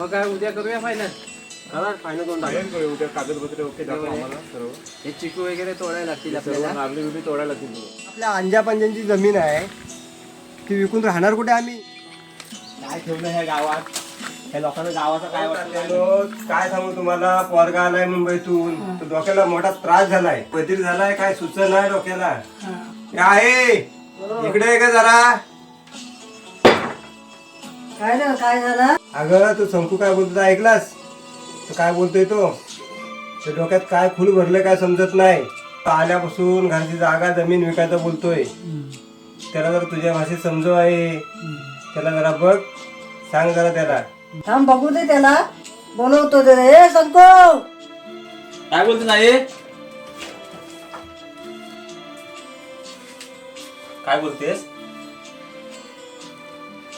मग काय उद्या करूया फायनल. फायनल करून टाकेल उद्या. कागदपत्र ओके दाखवा आम्हाला सर्व. हे चिकू वगैरे तोडायला लागतील आपल्याला. नारळी बिरली तोडायला लागतील. आपल्या अंजा पंजांची जमीन आहे ती विकून राहणार कुठे आम्ही? काय ठेवलं ह्या गावात? ह्या लोकांना गावाचा काय वाटलं? काय सांगू तुम्हाला, पोरगा आलाय मुंबईतून, तो डोक्याला मोठा त्रास झालाय, बधीर झालाय, काय सुचत नाही डोक्याला. आहे इकडे आहे का जरा? काय झालं? अगं तू शंकू काय बोलतो ऐकलास? तो काय बोलतोय तो डोक्यात काय फुल भरलं काय समजत नाही. आल्यापासून घरची जागा जमीन विकायचं बोलतोय. त्याला जरा तुझ्या भाषेत समजव आहे. त्याला जरा बघ, सांग जरा त्याला. थांब बघू दे त्याला, बोलवतो दे रे. संको काय बोलतो साहेब? काय बोलतेस?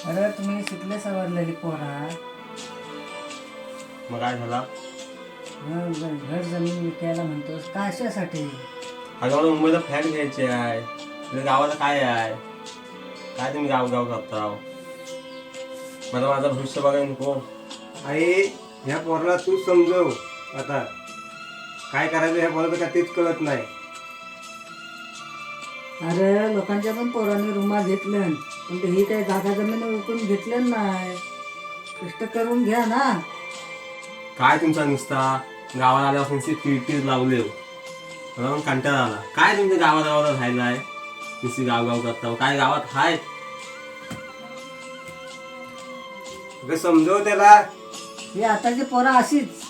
अरे तुम्ही शिकले सवरलेली पोरा, मग काय झाला? घर जमीन विकायला म्हणतोस कशासाठी? अगं मला मुंबईला फ्लॅट घ्यायचे आहे. तुझ्या गावाला काय आहे? काय तुम्ही गाव गाव करता? मला माझं भविष्य बघायला नको? आई ह्या पोराला तू समजव. आता काय करायचं ह्या पोराचं का तेच कळत नाही. अरे लोकांच्या पण पोरांनी रुमा घेतल्या, पण ते ही काही जागा जमीन विकून घेतलं नाही. कष्ट करून घ्या ना. काय तुमचा नुसता गावाला आल्यापासून किरकिर लावले. मला पण कंटाळा आला. काय तुमच्या गावाला राहायलाय? नुसती गावगाव करता. काय गावात हाय? अगं समजव त्याला. ही आताची पोरं अशीच.